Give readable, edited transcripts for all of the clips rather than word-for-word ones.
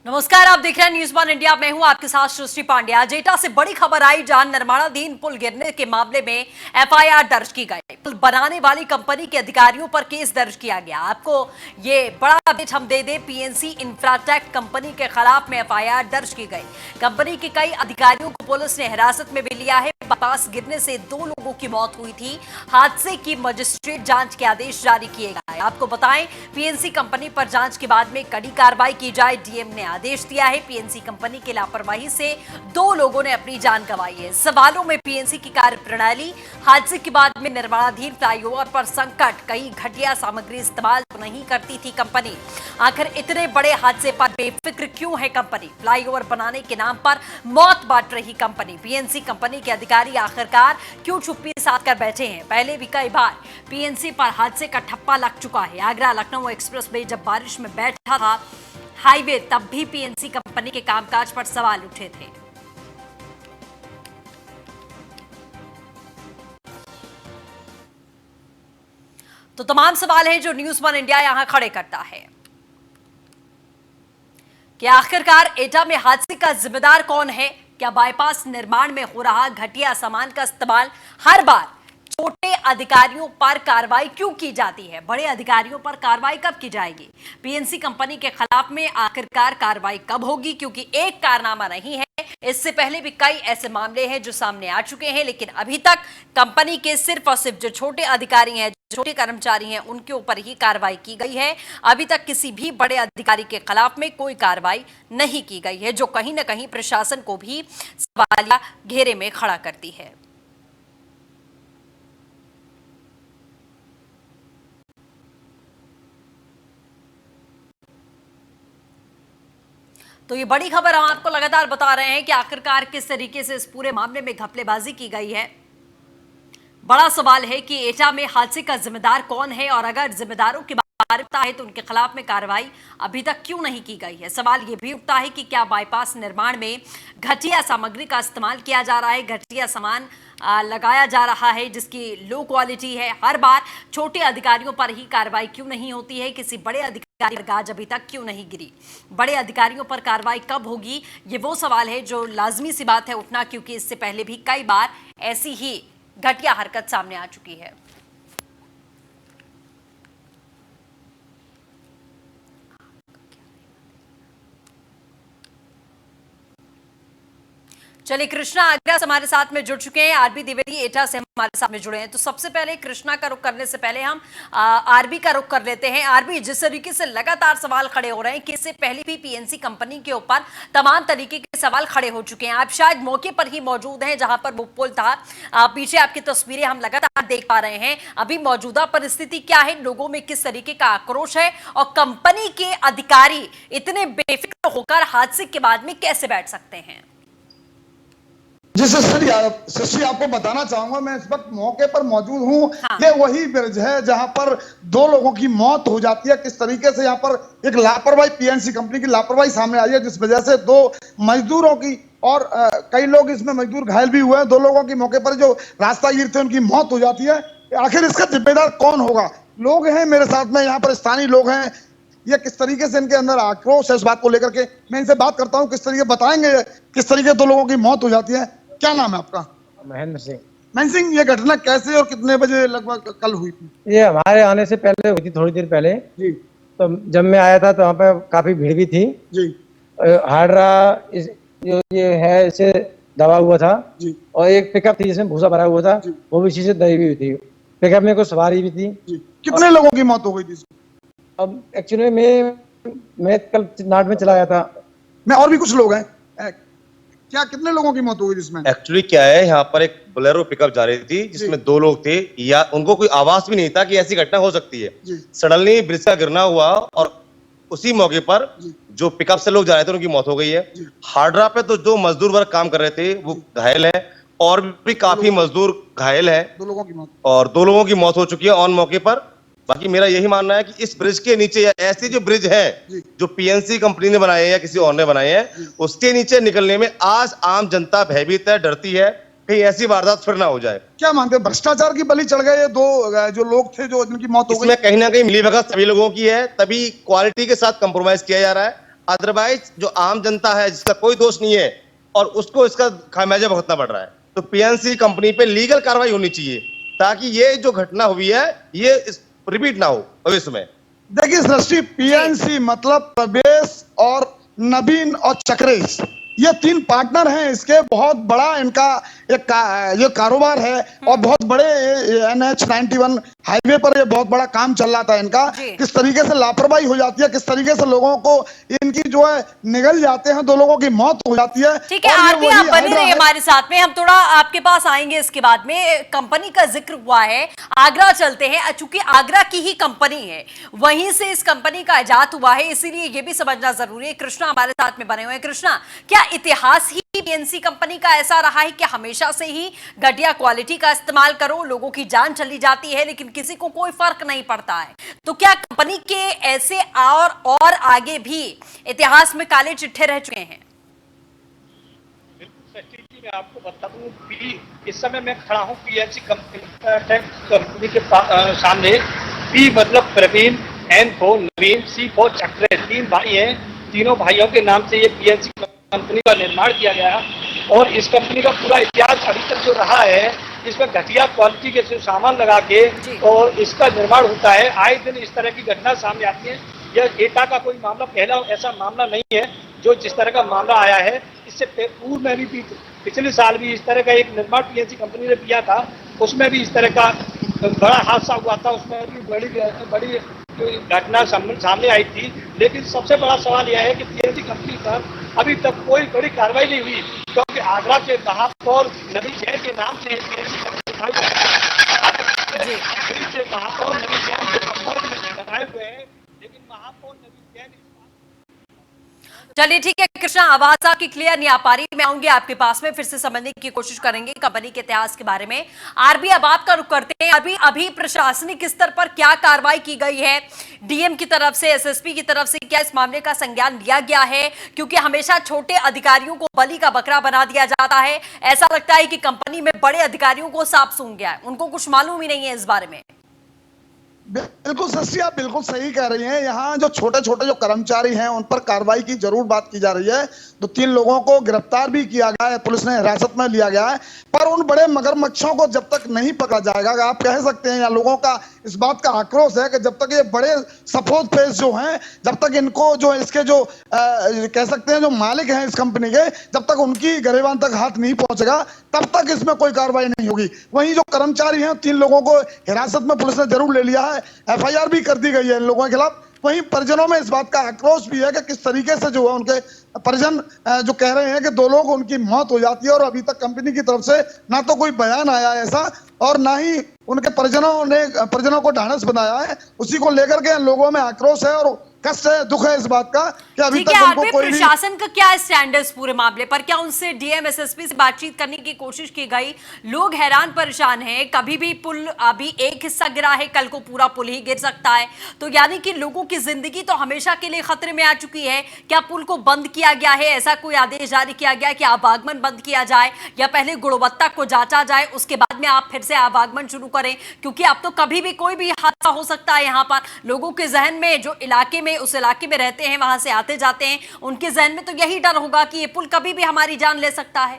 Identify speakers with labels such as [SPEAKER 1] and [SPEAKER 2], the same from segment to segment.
[SPEAKER 1] नमस्कार, आप देख रहे हैं न्यूज़ 1 इंडिया। मैं हूं आपके साथ सृष्टि पांड्या। जेटा से बड़ी खबर आई, जहां निर्माणाधीन पुल गिरने के मामले में एफआईआर दर्ज की गई। पुल बनाने वाली कंपनी के अधिकारियों पर केस दर्ज किया गया। आपको ये बड़ा अपडेट हम दे दें, पीएनसी इंफ्राटेक कंपनी के खिलाफ में एफआईआर दर्ज की गई। कंपनी के कई अधिकारियों को पुलिस ने हिरासत में भी लिया है। बाईपास गिरने से 2 लोगों की मौत हुई थी। हादसे की मजिस्ट्रेट जांच के आदेश जारी किए गए। आपको बताएं, पीएनसी कंपनी पर जांच के बाद में कड़ी कार्रवाई की जाए, डीएम ने आदेश दिया है। पीएनसी कंपनी की लापरवाही से 2 लोगों ने अपनी जान गंवाई है। सवालों में पीएनसी की कार्यप्रणाली, हादसे के बाद में निर्माणाधीन फ्लाईओवर पर संकट, कई घटिया सामग्री इस्तेमाल नहीं करती थी कंपनी। आखिर इतने बड़े हादसे पर बेफिक्र क्यों है कंपनी? फ्लाईओवर बनाने के नाम पर मौत बांट रही कंपनी। पीएनसी कंपनी के अधिकारी आखिरकार क्यों चुप्पी साध कर बैठे हैं? पहले भी कई बार पीएनसी पर हादसे का ठप्पा लग चुका है। आगरा लखनऊ एक्सप्रेस वे जब बारिश में बैठा था हाईवे, तब भी पीएनसी कंपनी के कामकाज पर सवाल उठे थे। तो तमाम सवाल हैं जो न्यूज़ 1 इंडिया यहां खड़े करता है कि आखिरकार एटा में हादसे का जिम्मेदार कौन है? क्या बाईपास निर्माण में हो रहा घटिया सामान का इस्तेमाल हर बार छोटे अधिकारियों पर कार्रवाई क्यों की जाती है? बड़े अधिकारियों पर कार्रवाई कब की जाएगी? पीएनसी कंपनी के खिलाफ में आखिरकार कार्रवाई कब होगी? क्योंकि एक कारनामा नहीं है, इससे पहले भी कई ऐसे मामले हैं जो सामने आ चुके हैं, लेकिन अभी तक कंपनी के सिर्फ और सिर्फ जो छोटे अधिकारी हैं, छोटे कर्मचारी हैं, उनके ऊपर ही कार्रवाई की गई है। अभी तक किसी भी बड़े अधिकारी के खिलाफ में कोई कार्रवाई नहीं की गई है, जो कहीं ना कहीं प्रशासन को भी सवालिया घेरे में खड़ा करती है। तो ये बड़ी खबर हम आपको लगातार बता रहे हैं कि आखिरकार किस तरीके से इस पूरे मामले में घपलेबाजी की गई है। बड़ा सवाल है कि एटा में हादसे का जिम्मेदार कौन है, और अगर जिम्मेदारों की बात है तो उनके खिलाफ में कार्रवाई अभी तक क्यों नहीं की गई है। सवाल यह भी उठता है कि क्या बाईपास निर्माण में घटिया सामग्री का इस्तेमाल किया जा रहा है, घटिया सामान लगाया जा रहा है जिसकी लो क्वालिटी है। हर बार छोटे अधिकारियों पर ही कार्रवाई क्यों नहीं होती है? किसी बड़े अधिकारी पर गाज अभी तक क्यों नहीं गिरी? बड़े अधिकारियों पर कार्रवाई कब होगी? ये वो सवाल है जो लाजमी सी बात है उठना, क्योंकि इससे पहले भी कई बार ऐसी ही घटिया हरकत सामने आ चुकी है। चलिए, कृष्णा आगरा से हमारे साथ में जुड़ चुके हैं, आरबी द्विवेदी एटा से हमारे साथ में जुड़े हैं। तो सबसे पहले कृष्णा का रुख करने से पहले हम आरबी का रुख कर लेते हैं। आरबी, जिस तरीके से लगातार सवाल खड़े हो रहे हैं कि इससे पहले भी पीएनसी कंपनी के ऊपर तमाम तरीके के सवाल खड़े हो चुके हैं। आप शायद मौके पर ही मौजूद हैं जहां पर वो पुल था। पीछे आपकी तस्वीरें हम लगातार देख पा रहे हैं। अभी मौजूदा परिस्थिति क्या है? लोगों में किस तरीके का आक्रोश है, और कंपनी के अधिकारी इतने बेफिक्र होकर हादसे के बाद में कैसे बैठ सकते हैं?
[SPEAKER 2] जी शशि, आपको बताना चाहूंगा, मैं इस वक्त मौके पर मौजूद हूँ।
[SPEAKER 1] हाँ।
[SPEAKER 2] ये वही ब्रिज है जहां पर 2 लोगों की मौत हो जाती है। किस तरीके से यहाँ पर एक लापरवाही, पीएनसी कंपनी की लापरवाही सामने आई है, जिस वजह से 2 मजदूरों की और कई लोग इसमें मजदूर घायल भी हुए हैं। 2 लोगों की मौके पर जो रास्तागीर थे उनकी मौत हो जाती है। आखिर इसका जिम्मेदार कौन होगा? लोग हैं मेरे साथ में, यहाँ पर स्थानीय लोग हैं। ये किस तरीके से इनके अंदर आक्रोश है इस बात को लेकर के, मैं इनसे बात करता हूँ। किस तरीके बताएंगे किस तरीके 2 लोगों की मौत हो जाती है? क्या नाम है आपका?
[SPEAKER 3] महेंद्र सिंह।
[SPEAKER 2] महेंद्र सिंह, ये घटना कैसे और कितने बजे लगभग कल हुई थी?
[SPEAKER 3] ये हमारे आने से पहले हुई थी, थोड़ी देर पहले
[SPEAKER 2] जी।
[SPEAKER 3] तो जब मैं आया था तो वहाँ पे काफी भीड़ भी थी
[SPEAKER 2] जी।
[SPEAKER 3] हार्डरा ये है, इसे दबा हुआ था
[SPEAKER 2] जी।
[SPEAKER 3] और एक पिकअप थी जिसमें भूसा भरा हुआ था, वो भी इसी से दबी हुई थी। पिकअप में कुछ सवारी भी थी।
[SPEAKER 2] जी। कितने लोगों की मौत हो गई थी?
[SPEAKER 3] अब एक्चुअली मैं कल नाट में चला गया था।
[SPEAKER 2] मैं और भी कुछ लोग हैं, क्या कितने लोगों की मौत हो गई जिसमें?
[SPEAKER 4] एक्चुअली क्या है, यहाँ पर एक बोलेरो पिकअप जा रही थी जिसमें 2 लोग थे, या उनको कोई आवाज भी नहीं था कि ऐसी घटना हो सकती है। सडनली ब्रिज का गिरना हुआ और उसी मौके पर जो पिकअप से लोग जा रहे थे उनकी मौत हो गई है। हार्डरा पे तो जो मजदूर वर्ग काम कर रहे थे वो घायल है, और भी काफी मजदूर घायल है।
[SPEAKER 2] 2 लोगों की मौत,
[SPEAKER 4] और 2 लोगों की मौत हो चुकी है ऑन मौके पर। बाकी मेरा यही मानना है कि इस ब्रिज के नीचे, या ऐसे जो ब्रिज है जो पीएनसी कंपनी ने बनाए हैं या किसी और ने बनाए हैं, उसके नीचे निकलने में आज आम जनता भयभीत है, डरती है कहीं ऐसी वारदात फिर ना हो जाए।
[SPEAKER 2] क्या मानते हैं, भ्रष्टाचार की बलि चढ़ गए ये 2 जो लोग थे जो जिनकी मौत हो गई?
[SPEAKER 4] इसमें कहीं ना कहीं मिलीभगत सभी लोगों की है, तभी क्वालिटी के साथ कंप्रोमाइज किया जा रहा है। अदरवाइज जो आम जनता है जिसका कोई दोष नहीं है और उसको इसका खामियाजा भुगतना पड़ रहा है। तो पीएनसी कंपनी पे लीगल कार्रवाई होनी चाहिए ताकि ये जो घटना हुई है ये रिपीट ना हो भविष्य में।
[SPEAKER 2] देखिए सृष्टि, पीएनसी मतलब प्रवेश और नवीन और चक्रेश, ये 3 पार्टनर हैं इसके। बहुत बड़ा इनका एक ये कारोबार है और बहुत बड़े NH 91 हाईवे पर ये बहुत बड़ा काम चल रहा था इनका। किस तरीके से लापरवाही हो जाती है, किस तरीके से लोगों को इनकी जो है निगल जाते हैं, 2 लोगों की मौत हो जाती है।
[SPEAKER 1] ठीक है आरबी, आप बने रहिए हमारे साथ में, हम थोड़ा आपके पास आएंगे इसके बाद में। कंपनी का जिक्र हुआ है, आगरा चलते हैं। चूंकि आगरा की ही कंपनी है, वहीं से इस कंपनी का इजाद हुआ है, इसीलिए ये भी समझना जरूरी है। कृष्णा हमारे साथ में बने हुए हैं। कृष्णा, क्या इतिहास ही पीएनसी कंपनी का ऐसा रहा है कि हमेशा से ही घटिया क्वालिटी का इस्तेमाल करो, लोगों की जान चली जाती है लेकिन किसी को कोई फर्क नहीं पड़ता है? तो क्या कंपनी के ऐसे और आगे भी इतिहास में काले चिट्ठे रह चुके हैं?
[SPEAKER 5] बिल्कुल सच्ची जी, मैं आपको बता दूं, इस समय मैं खड़ा हूं पीएनसी कंपनी के सामने। पी मतलब Praveen, N for Naveen, C for चक्रे, 3 भाई हैं। तीनों भाइयों के नाम से ये पीएनसी कंपनी का निर्माण किया गया और इस कंपनी का पूरा इतिहास अभी तक जो रहा है, इसमें घटिया क्वालिटी के सामान लगा के और इसका निर्माण होता है। आए दिन इस तरह की घटना सामने आती है। यह एटा का कोई मामला पहला ऐसा मामला नहीं है जो जिस तरह का मामला आया है। इससे पूर्व में भी पिछले साल भी इस तरह का एक निर्माण पीएनसी कंपनी ने किया था, उसमें भी इस तरह का बड़ा हादसा हुआ था, उसमें भी बड़ी घटना सामने आई थी। लेकिन सबसे बड़ा सवाल यह है कि पीएनसी कंपनी पर अभी तक कोई बड़ी कार्रवाई नहीं हुई, क्योंकि आगरा के महापौर नवीन जैन के नाम से पीएनसी कंपनी बनाए हुए हैं, लेकिन महापौर नवीन जैन।
[SPEAKER 1] चलिए ठीक है कृष्णा, आवाज आपकी क्लियर नहीं आ पा रही, मैं आऊंगी आपके पास में, फिर से समझने की कोशिश करेंगे कंपनी के इतिहास के बारे में। आरबी, अब आपका रुख करते हैं। अभी प्रशासनिक स्तर पर क्या कार्रवाई की गई है? डीएम की तरफ से, एसएसपी की तरफ से क्या इस मामले का संज्ञान लिया गया है? क्योंकि हमेशा छोटे अधिकारियों को बलि का बकरा बना दिया जाता है। ऐसा लगता है कि कंपनी में बड़े अधिकारियों को सांप सूंघ गया है, उनको कुछ मालूम ही नहीं है इस बारे में।
[SPEAKER 2] बिल्कुल सस्ती, आप बिल्कुल सही कह रही हैं। यहाँ जो छोटे छोटे जो कर्मचारी हैं उन पर कार्रवाई की जरूर बात की जा रही है। 2-3 लोगों को गिरफ्तार भी किया गया है, पुलिस ने हिरासत में लिया गया है। पर उन बड़े मगरमच्छों को जब तक नहीं पकड़ा जाएगा, आप कह सकते हैं, या लोगों का इस बात का आक्रोश है कि जब तक ये बड़े सफेद फेस जो हैं, जब तक इनको जो इसके जो कह सकते हैं जो मालिक हैं इस कंपनी के, जब तक उनकी गरेबान तक हाथ नहीं पहुंचेगा तब तक इसमें कोई कार्रवाई नहीं होगी। वहीं जो कर्मचारी हैं 3 लोगों को हिरासत में पुलिस ने जरूर ले लिया है, FIR भी कर दी गई है इन लोगों के खिलाफ। वहीं परिजनों में इस बात का आक्रोश भी है कि किस तरीके से जो है उनके परिजन जो कह रहे हैं कि 2 लोग उनकी मौत हो जाती है और अभी तक कंपनी की तरफ से ना तो कोई बयान आया है ऐसा, और ना ही उनके परिजनों को ढांढस बनाया है। उसी को लेकर के लोगों में आक्रोश है और कष्ट है, दुख है इस बात का कि अभी तक उनको कोई भी।
[SPEAKER 1] प्रशासन का क्या स्टैंड है इस पूरे मामले पर? क्या उनसे डीएम एसएसपी से बातचीत करने की कोशिश की गई? लोग हैरान परेशान हैं, कभी भी पुल अभी एक हिस्सा गिरा है, कल को पूरा पुल ही गिर सकता है। तो यानी कि लोगों की जिंदगी तो हमेशा के लिए खतरे में आ चुकी है। क्या पुल को बंद किया गया है? ऐसा कोई आदेश जारी किया गया कि आवागमन बंद किया जाए, या पहले गुणवत्ता को जांचा जाए, उसके बाद में आप फिर से आवागमन शुरू करें? क्योंकि अब तो कभी भी कोई भी हादसा हो सकता है। यहाँ पर लोगों के जहन में, जो इलाके में उस इलाके में रहते हैं, वहां से आते जाते हैं, उनके जहन में तो यही डर होगा कि ये पुल कभी भी हमारी जान ले सकता है।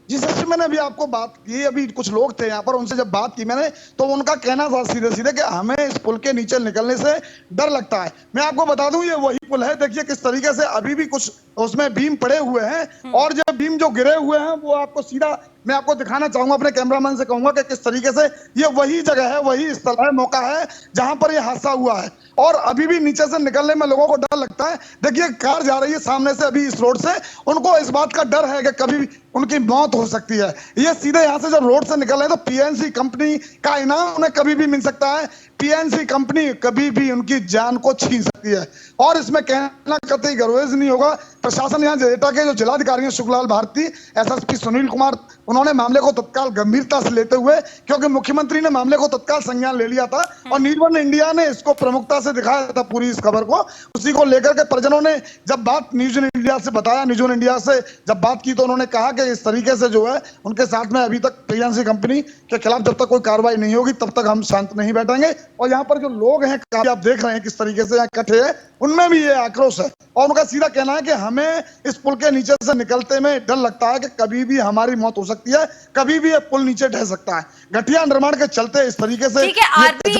[SPEAKER 2] जी सर, मैंने अभी आपको बात की, अभी कुछ लोग थे यहाँ पर, उनसे जब बात की मैंने तो उनका कहना था सीधे सीधे कि हमें इस पुल के नीचे निकलने से डर लगता है। मैं आपको बता दूं ये वही पुल है, देखिए किस तरीके से अभी भी कुछ उसमें बीम पड़े हुए हैं, और जो बीम जो गिरे हुए हैं वो आपको सीधा मैं आपको दिखाना चाहूंगा, अपने कैमरामैन से कहूंगा कि किस तरीके से ये वही जगह है, वही स्थल है, मौका है जहां पर ये हादसा हुआ है। और अभी भी नीचे से निकलने में लोगों को डर लगता है। देखिए कार जा रही है सामने से अभी इस रोड से, उनको इस बात का डर है कि कभी उनकी मौत हो सकती है। ये सीधे यहाँ से जब रोड से निकल रहे तो पीएनसी कंपनी का इनाम उन्हें कभी भी मिल सकता है। पीएनसी कंपनी कभी भी उनकी जान को छीन सकती है, और इसमें कहना कतई गर्वेज नहीं होगा प्रशासन यहाँ जेटा के जो जिलाधिकारी हैं सुखलाल भारती, एसएसपी सुनील कुमार, उन्होंने मामले को तत्काल गंभीरता से लेते हुए, क्योंकि मुख्यमंत्री ने मामले को तत्काल संज्ञान ले लिया था और न्यूज़ वन इंडिया ने इसको प्रमुखता से दिखाया था पूरी इस खबर को। उसी को लेकर के परिजनों ने जब बात न्यूज़ वन इंडिया से बताया, न्यूज़ वन इंडिया से जब बात की तो उन्होंने कहा कि इस तरीके से जो है उनके साथ में अभी तक पीएनसी कंपनी के खिलाफ जब तक कोई कार्रवाई नहीं होगी तब तक हम शांत नहीं बैठेंगे। और यहाँ पर जो लोग हैं, काफी आप देख रहे हैं किस तरीके से यहाँ इकट्ठे हैं, उनमें भी ये आक्रोश है और उनका सीधा कहना है कि हमें इस पुल के नीचे से निकलते में डर लगता है कि कभी भी हमारी मौत हो सकती है, कभी भी ये पुल नीचे ढह सकता है। घटिया निर्माण के चलते इस तरीके से
[SPEAKER 1] ठीक है आरपी,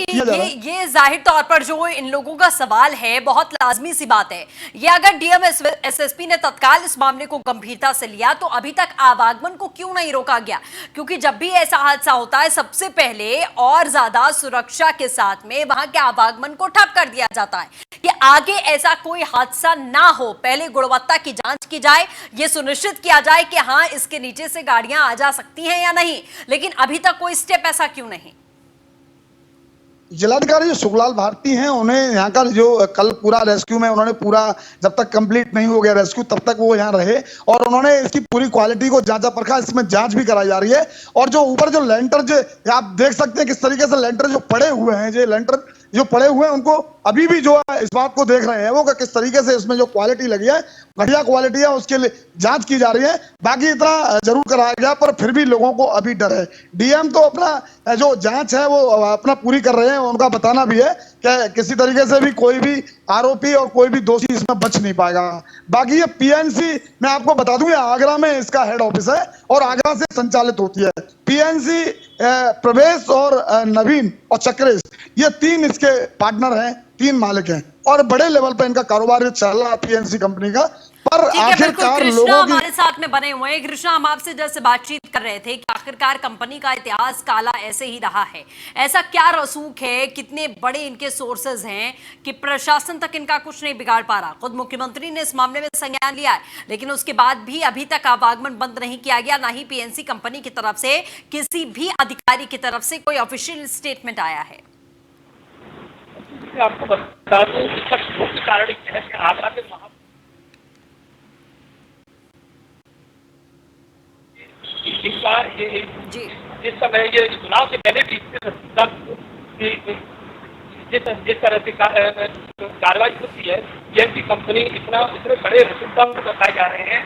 [SPEAKER 1] ये जाहिर तौर पर जो इन लोगों का सवाल है बहुत लाजमी सी बात है। ये अगर डीएम एसएसपी ने तत्काल इस मामले को गंभीरता से लिया तो अभी तक आवागमन को क्यों नहीं रोका गया? क्योंकि जब भी ऐसा हादसा होता है सबसे पहले और ज्यादा सुरक्षा के साथ में वहां के आवागमन को ठप कर दिया जाता है कि आगे ऐसा कोई हादसा ना हो। पहले गुणवत्ता की जांच की जाए, यह सुनिश्चित किया जाए कि हाँ इसके नीचे से गाड़ियां आ जा सकती हैं या नहीं, लेकिन अभी तक कोई स्टेप ऐसा क्यों नहीं?
[SPEAKER 2] जिलाधिकारी जो सुखलाल भारती हैं, उन्हें यहाँ का जो कल पूरा रेस्क्यू में उन्होंने पूरा जब तक कंप्लीट नहीं हो गया रेस्क्यू तब तक वो यहाँ रहे और उन्होंने इसकी पूरी क्वालिटी को जांचा परखा, इसमें जांच भी कराई जा रही है। और जो ऊपर जो लेंटर जो आप देख सकते हैं किस तरीके से लेंटर जो पड़े हुए हैं, जो लेंटर जो पड़े हुए हैं उनको अभी भी जो है इस बात को देख रहे हैं वो कि किस तरीके से इसमें जो क्वालिटी लगी है घटिया क्वालिटी है, उसके लिए जांच की जा रही है। बाकी इतना जरूर कराया गया पर फिर भी लोगों को अभी डर है। डीएम तो अपना जो जांच है वो अपना पूरी कर रहे हैं, उनका बताना भी है कि किसी तरीके से भी कोई भी आरोपी और कोई भी दोषी इसमें बच नहीं पाएगा। बाकी ये पीएनसी मैं आपको बता दूं, ये आगरा में इसका हेड ऑफिस है और आगरा से संचालित होती है। पीएनसी प्रवेश और नवीन और चक्रेश ये तीन इसके पार्टनर हैं, तीन मालिक हैं और बड़े लेवल पे इनका कारोबार चल रहा है पीएनसी कंपनी का। पर आखिरकार
[SPEAKER 1] कृष्णा हमारे साथ में बने हुए हैं। कृष्णा, हम आपसे जैसे बातचीत कर रहे थे कि आखिरकार कंपनी का इतिहास काला ऐसे ही रहा है, ऐसा क्या रसूख है, कितने बड़े इनके सोर्सेज हैं कि प्रशासन तक इनका कुछ नहीं बिगाड़ पा रहा? खुद मुख्यमंत्री ने इस मामले में संज्ञान लिया है लेकिन उसके बाद भी अभी तक आवागमन बंद नहीं किया गया, ना ही पीएनसी कंपनी की तरफ से किसी भी अधिकारी की तरफ से कोई ऑफिशियल स्टेटमेंट आया है।
[SPEAKER 5] आपको बता दूं इसका मुख्य कारण है कि आगरा के इस बार ये जिस समय ये चुनाव से पहले जिस तरह से कार्रवाई होती है, पीएनसी कंपनी इतने बड़े रसूखदार बताए जा रहे हैं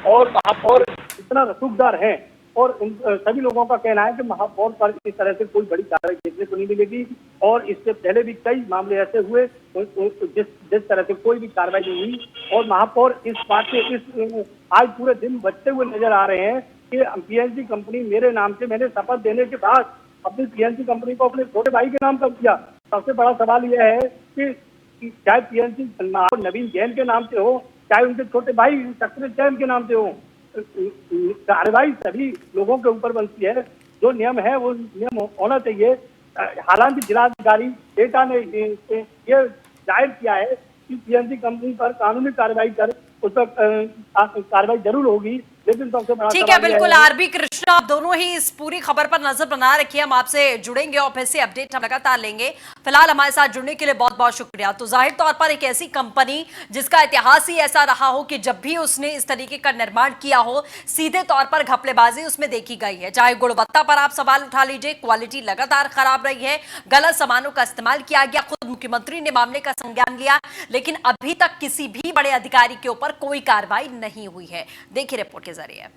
[SPEAKER 5] और महापौर इतना रसूखदार है और सभी लोगों का कहना है कि महापौर पर इस तरह से कोई बड़ी कार्रवाई देखने को नहीं मिलेगी। और इससे पहले भी कई मामले ऐसे हुए जिस तरह से कोई भी कार्रवाई नहीं हुई और महापौर इस बात से आज पूरे दिन बचते हुए नजर आ रहे हैं कि पीएनसी कंपनी मेरे नाम से, मैंने शपथ देने के बाद अपनी पीएनसी कंपनी को अपने छोटे भाई के नाम कर दिया। सबसे बड़ा सवाल यह है कि चाहे पीएनसी नवीन जैन के नाम से हो, चाहे उनके छोटे भाई चक्रेश जैन के नाम से हो, कार्रवाई सभी लोगों के ऊपर बनती है। जो नियम है वो नियम होना चाहिए। हालांकि जिलाधिकारी डेटा ने ये जाहिर किया है कि पीएनसी कंपनी पर कानूनी कार्रवाई कर उस पर कार्रवाई जरूर होगी, लेकिन सबसे बड़ा
[SPEAKER 1] ठीक है, बिल्कुल आरबी कृष्णा, आप दोनों ही इस पूरी खबर पर नजर बना रखिए। हम आपसे जुड़ेंगे और फिर से अपडेट हम लगातार लेंगे। फिलहाल हमारे साथ जुड़ने के लिए बहुत बहुत शुक्रिया। तो जाहिर तौर पर एक ऐसी कंपनी जिसका इतिहास ही ऐसा रहा हो कि जब भी उसने इस तरीके का निर्माण किया हो सीधे तौर पर घपलेबाजी उसमें देखी गई है। चाहे गुणवत्ता पर आप सवाल उठा लीजिए, क्वालिटी लगातार खराब रही है, गलत सामानों का इस्तेमाल किया गया। खुद मुख्यमंत्री ने मामले का संज्ञान लिया लेकिन अभी तक किसी भी बड़े अधिकारी के ऊपर कोई कार्रवाई नहीं हुई है। देखिए रिपोर्ट के जरिए।